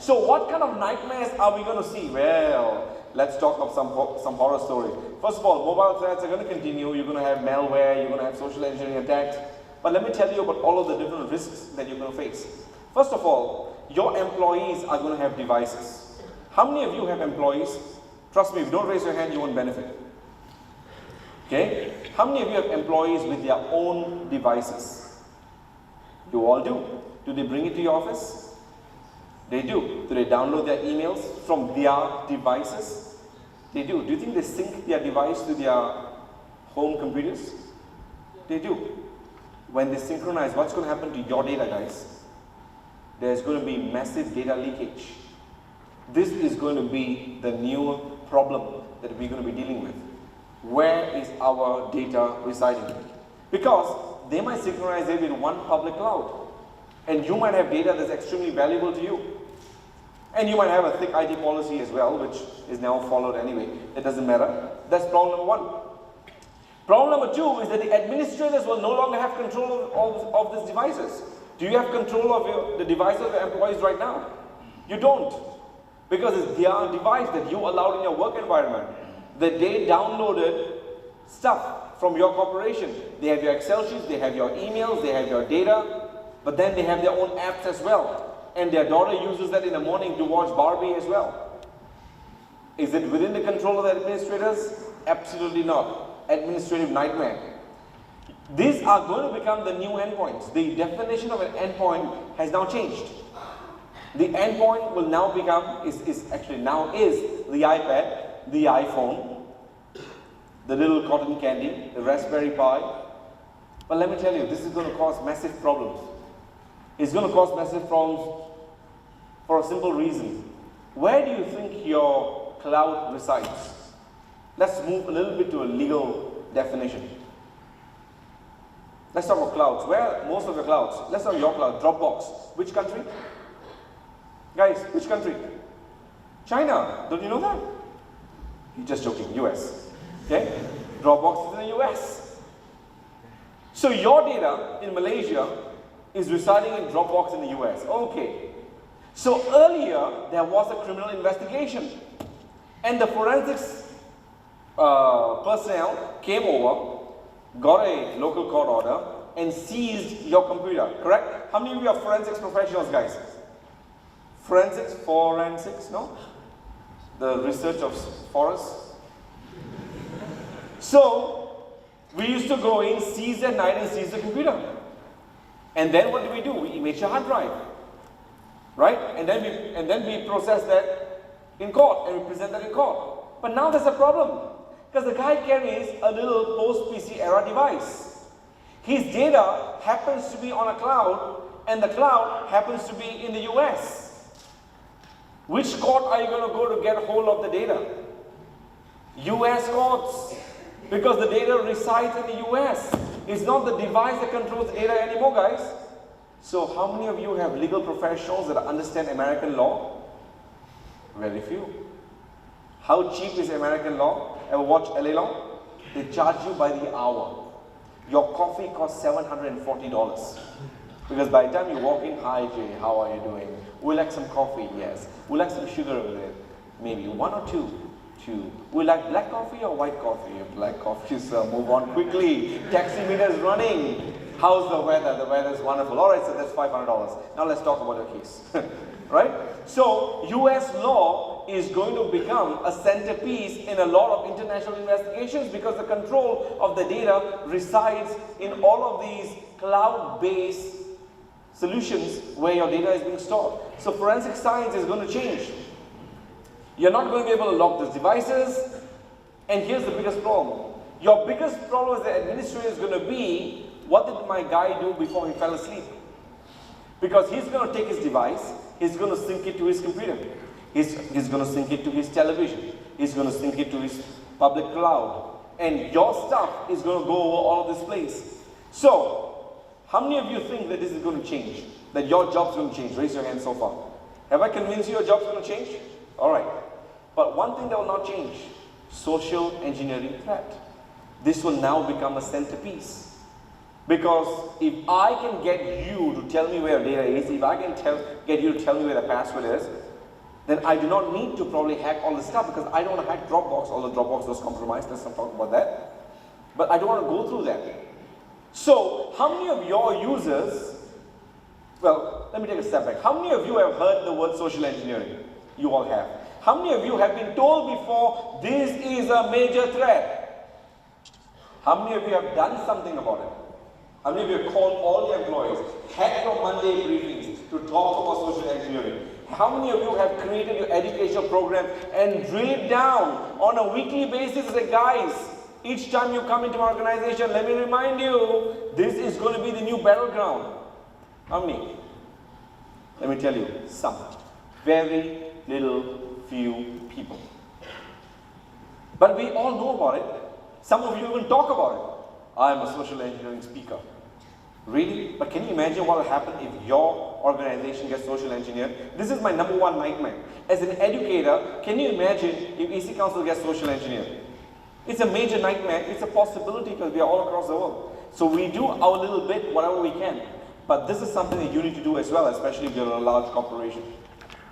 So what kind of nightmares are we going to see? Well, let's talk of some horror story. First of all, mobile threats are going to continue. You're going to have malware, you're going to have social engineering attacks. But let me tell you about all of the different risks that you're going to face. First of all, your employees are going to have devices. How many of you have employees? Trust me, if you don't raise your hand, you won't benefit. Okay? How many of you have employees with their own devices? You all do. Do they bring it to your office? They do. Do they download their emails from their devices? They do. Do you think they sync their device to their home computers? They do. When they synchronize, what's going to happen to your data, guys? There's going to be massive data leakage. This is going to be the new problem that we're going to be dealing with. Where is our data residing? Because they might synchronize it with one public cloud. And you might have data that's extremely valuable to you. And you might have a thick IT policy as well, which is now followed anyway. It doesn't matter. That's problem number one. Problem number two is that the administrators will no longer have control of these devices. Do you have control of the devices of your employees right now? You don't. Because it's their device that you allowed in your work environment. That they downloaded stuff from your corporation. They have your Excel sheets, they have your emails, they have your data, but then they have their own apps as well. And their daughter uses that in the morning to watch Barbie as well. Is it within the control of the administrators? Absolutely not. Administrative nightmare. These are going to become the new endpoints. The definition of an endpoint has now changed. The endpoint will now become, is the iPad, the iPhone, the little cotton candy, the Raspberry Pi. But let me tell you, this is going to cause massive problems. It's going to cause massive problems for a simple reason. Where do you think your cloud resides? Let's move a little bit to a legal definition. Let's talk about clouds. Where are most of your clouds? Let's talk your cloud. Dropbox. Which country? Guys, which country? China. Don't you know that? You're just joking. US. Okay? Dropbox is in the US. So your data in Malaysia is residing in Dropbox in the US. Okay. So earlier, there was a criminal investigation. And the forensics personnel came over, got a local court order, and seized your computer, correct? How many of you are forensics professionals, guys? Forensics, no? The research of forests. So, we used to go in, seize at night and seize the computer. And then what do? We image a hard drive. Right? And then we process that in court, and we present that in court. But now there's a problem. Because the guy carries a little post-PC era device. His data happens to be on a cloud, and the cloud happens to be in the US. Which court are you going to go to get hold of the data? US courts. Because the data resides in the US. It's not the device that controls the data anymore, guys. So how many of you have legal professionals that understand American law? Very few. How cheap is American law? Ever watch LA Law? They charge you by the hour. Your coffee costs $740. Because by the time you walk in, hi Jay, how are you doing? Would you like some coffee? Yes. Would you like some sugar with it? Maybe one or two. Two. Would you like black coffee or white coffee? Black coffee, sir. Move on quickly. Taxi meter is running. How's the weather? The weather is wonderful. All right, so that's $500. Now let's talk about your case. Right? So, US law is going to become a centerpiece in a lot of international investigations because the control of the data resides in all of these cloud-based solutions where your data is being stored. So, forensic science is going to change. You're not going to be able to lock these devices. And here's the biggest problem. Your biggest problem as the administrator is going to be, what did my guy do before he fell asleep? Because he's going to take his device, he's going to sync it to his computer. He's going to sync it to his television. He's going to sync it to his public cloud. And your stuff is going to go over all of this place. So, how many of you think that this is going to change? That your job's going to change? Raise your hand so far. Have I convinced you your job's going to change? Alright. But one thing that will not change, social engineering threat. This will now become a centerpiece. Because if I can get you to tell me where data is, if I can get you to tell me where the password is, then I do not need to probably hack all this stuff because I don't want to hack Dropbox, although Dropbox was compromised, let's not talk about that. But I don't want to go through that. So, how many of your users, well, let me take a step back. How many of you have heard the word social engineering? You all have. How many of you have been told before, this is a major threat? How many of you have done something about it? How many of you have called all your employees, had your Monday briefings to talk about social engineering? How many of you have created your educational program and drill it down on a weekly basis and say, guys, each time you come into my organization, let me remind you, this is going to be the new battleground. How many? Let me tell you, some. Very little, few people. But we all know about it. Some of you even talk about it. I am a social engineering speaker. Really? But can you imagine what will happen if your organization gets social engineered? This is my number one nightmare. As an educator, can you imagine if EC Council gets social engineered? It's a major nightmare. It's a possibility because we are all across the world. So we do our little bit, whatever we can. But this is something that you need to do as well, especially if you're a large corporation.